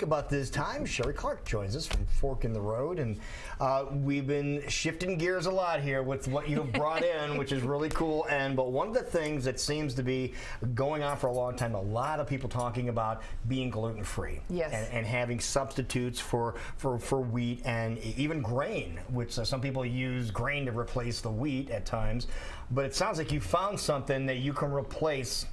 About this time, Sheree Clark joins us from Fork in the Road, and we've been shifting gears a lot here with what you've brought in, which is really cool. But one of the things that seems to be going on for a long time, a lot of people talking about being gluten-free, yes, and having substitutes for wheat and even grain, which some people use grain to replace the wheat at times. But it sounds like you found something that you can replace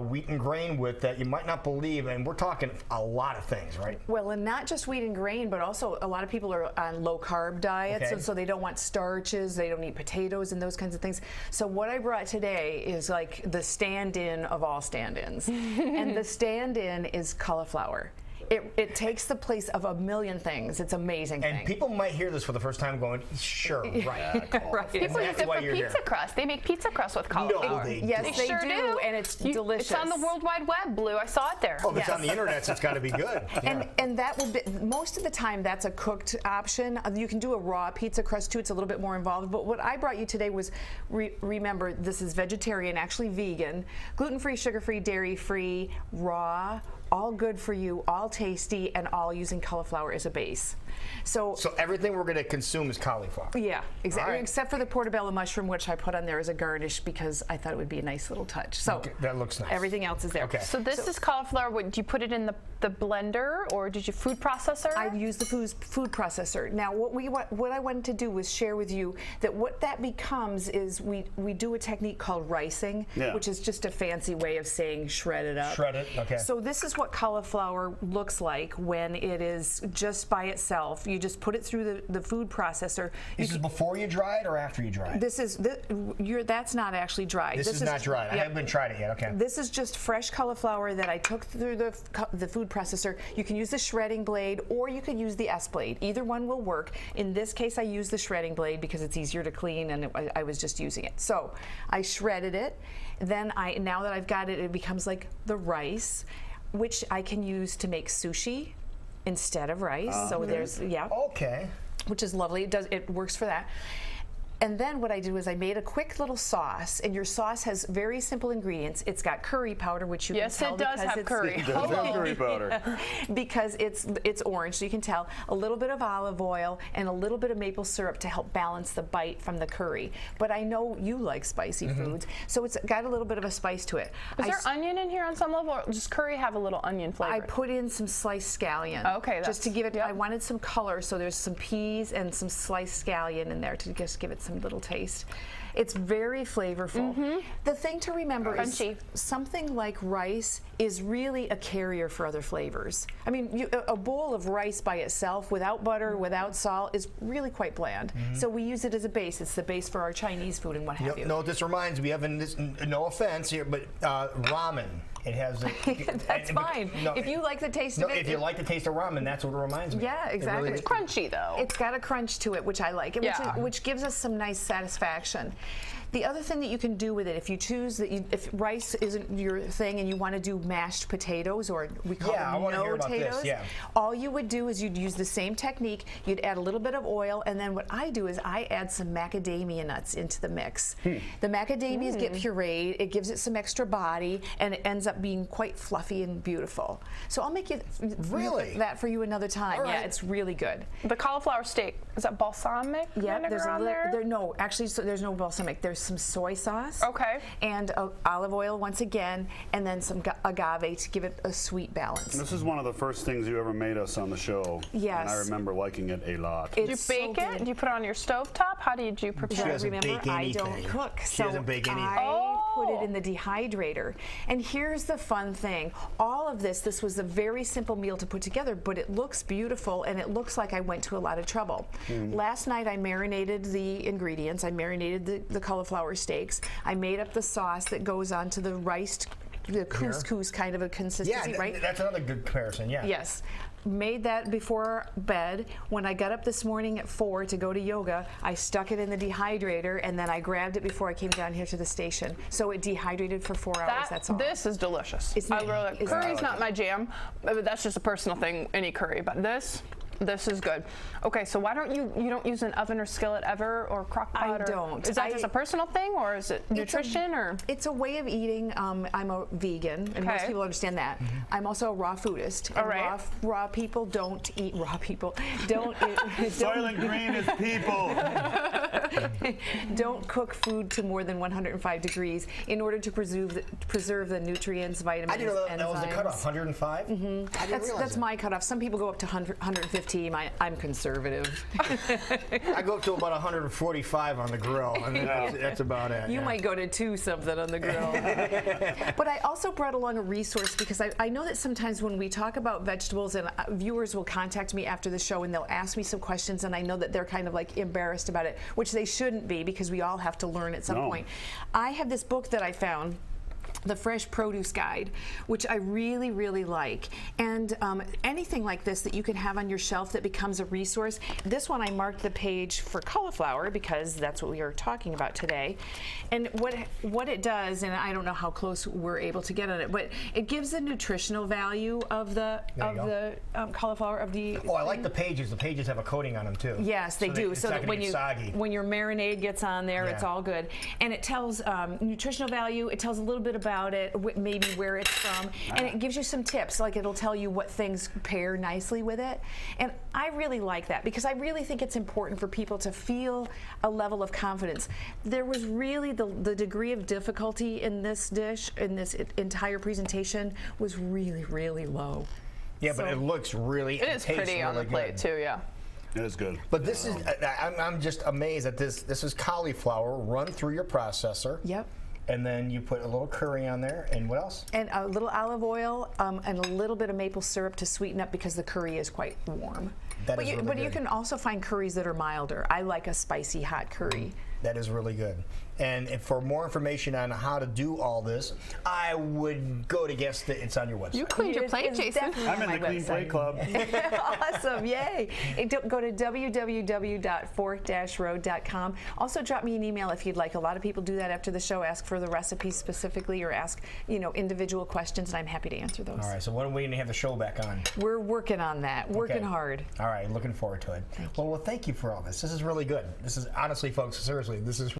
wheat and grain with that you might not believe, and we're talking a lot of things, right? Well, and not just wheat and grain, but also a lot of people are on low-carb diets, and so they don't want starches, they don't eat potatoes and those kinds of things. So what I brought today is like the stand-in of all stand-ins, and the stand-in is cauliflower. It takes the place of a million things. It's amazing. And people might hear this for the first time going, sure, right. Right. People use it for pizza crust. They make pizza crust with cauliflower. No, yes, they sure do, and it's delicious. It's on the World Wide Web, Blue. I saw it there. Oh, if it's on the internet, so it's got to be good. Yeah. And that will be, most of the time, that's a cooked option. You can do a raw pizza crust too. It's a little bit more involved. But what I brought you today was, remember, this is vegetarian, actually vegan, gluten-free, sugar-free, dairy-free, raw, all good for you, all tasty, and all using cauliflower as a base. So everything we're going to consume is cauliflower. Yeah, exactly. Right. Except for the portobello mushroom, which I put on there as a garnish because I thought it would be a nice little touch. So okay, that looks nice. Everything else is there. Okay. So this is cauliflower. Did you put it in the blender, or did you food processor? I used the food processor. Now, what I wanted to do was share with you that what that becomes is we do a technique called ricing, which is just a fancy way of saying shred it up. Shred it. Okay. So this is what cauliflower looks like when it is just by itself. You just put it through the food processor. This is before you dry it or after you dry it? This is that's not actually dried. This is not dried. I haven't tried it yet. Okay. This is just fresh cauliflower that I took through the food processor. You can use the shredding blade or you could use the S blade. Either one will work. In this case, I use the shredding blade because it's easier to clean, and I was just using it. So I shredded it. Then now that I've got it, it becomes like the rice, which I can use to make sushi instead of rice. So there's okay, which is lovely. It works for that. And then what I did was I made a quick little sauce, and your sauce has very simple ingredients. It's got curry powder, which you can tell it does have curry. It does have curry powder. Because it's orange, so you can tell. A little bit of olive oil and a little bit of maple syrup to help balance the bite from the curry. But I know you like spicy foods, so it's got a little bit of a spice to it. Is there onion in here on some level, or does curry have a little onion flavor? I put in some sliced scallion. Okay, just to give it. I wanted some color, so there's some peas and some sliced scallion in there to just give it some little taste. It's very flavorful. The thing to remember is something like rice is really a carrier for other flavors. I mean, a bowl of rice by itself, without butter, without salt, is really quite bland. So we use it as a base. It's the base for our Chinese food and what have you. No, this reminds me of, no offense here, but ramen. It has that's fine. If you like the taste of it. If you like the taste of ramen, that's what it reminds me. Yeah, exactly. It's crunchy though. It's got a crunch to it, which I like, which gives us some nice satisfaction. The other thing that you can do with it, if you choose that, if rice isn't your thing and you want to do mashed potatoes, or we call them no-potatoes, all you would do is you'd use the same technique. You'd add a little bit of oil, and then what I do is I add some macadamia nuts into the mix. The macadamias get pureed, it gives it some extra body, and it ends up being quite fluffy and beautiful. So I'll make that for you another time. Right. Yeah, it's really good. The cauliflower steak, is that balsamic vinegar there's on there? No, actually, there's no balsamic. There's some soy sauce. Okay. And olive oil once again, and then some agave to give it a sweet balance. This is one of the first things you ever made us on the show. Yes. And I remember liking it a lot. Did you bake it? Did you put it on your stovetop? How did you prepare it? She doesn't bake anything. I don't cook. She doesn't bake anything. I put it in the dehydrator. And here's the fun thing. All of this was a very simple meal to put together, but it looks beautiful, and it looks like I went to a lot of trouble. Last night I marinated the ingredients. I marinated the cauliflower steaks. I made up the sauce that goes onto the couscous kind of a consistency, right? That's another good comparison, Yes. Made that before bed. When I got up this morning at 4 to go to yoga, I stuck it in the dehydrator, and then I grabbed it before I came down here to the station. So it dehydrated for 4 hours, that's all. This is delicious. Curry's not my jam, but that's just a personal thing, any curry, but this, This is good. Okay, so why don't you don't use an oven or skillet ever, or crock pot? I don't. Is that just a personal thing, or is it nutrition, or? It's a way of eating. I'm a vegan, and most people understand that. I'm also a raw foodist. All And right. raw people don't eat raw people. Don't eat, Soylent Green is people. don't cook food to more than 105 degrees in order to preserve the nutrients, vitamins, I didn't know that was the enzymes. cutoff, 105? I didn't realize That's that. my cutoff. Some people go up to 115. I'm conservative. I go up to about 145 on the grill. I mean, that's about it. You yeah. might go to 2 something on the grill. But I also brought along a resource because I know that sometimes when we talk about vegetables, and viewers will contact me after the show and they'll ask me some questions, and I know that they're kind of like embarrassed about it, which they shouldn't be, because we all have to learn at some point. I have this book that I found, the Fresh Produce Guide, which I really, really like. And anything like this that you can have on your shelf that becomes a resource. This one I marked the page for cauliflower because that's what we are talking about today. And what it does, and I don't know how close we're able to get on it, but it gives the nutritional value of the cauliflower, of the. Oh, I like the pages. The pages have a coating on them too. Yes, they do. It's So not that gonna get soggy. when your marinade gets on there, it's Yeah. all good. And it tells nutritional value. It tells a little bit about it, maybe where it's from, and it gives you some tips. Like it'll tell you what things pair nicely with it. And I really like that because I really think it's important for people to feel a level of confidence. There was really the degree of difficulty in this dish, in this entire presentation, was really, really low. Yeah, but it looks really. It is pretty on the plate too, yeah. It is good. But this is. I'm just amazed at this. This is cauliflower run through your processor. Yep. And then you put a little curry on there, and what else? And a little olive oil and a little bit of maple syrup to sweeten up because the curry is quite warm. That But is you really good. can also find curries that are milder. I like a spicy hot curry. That is really good. And if for more information on how to do all this, I would go to guess that it's on your website. You cleaned your plate, It's Jason. definitely I'm in on the my Clean Plate website. Club. Awesome, yay. Go to www.fork-road.com. Also drop me an email if you'd like. A lot of people do that after the show, ask for the recipes specifically or ask individual questions, and I'm happy to answer those. All right, so when are we going to have the show back on? We're working on that, working Okay. hard. All right, looking forward to it. Well, thank you for all this. This is really good. This is honestly, folks, seriously, this is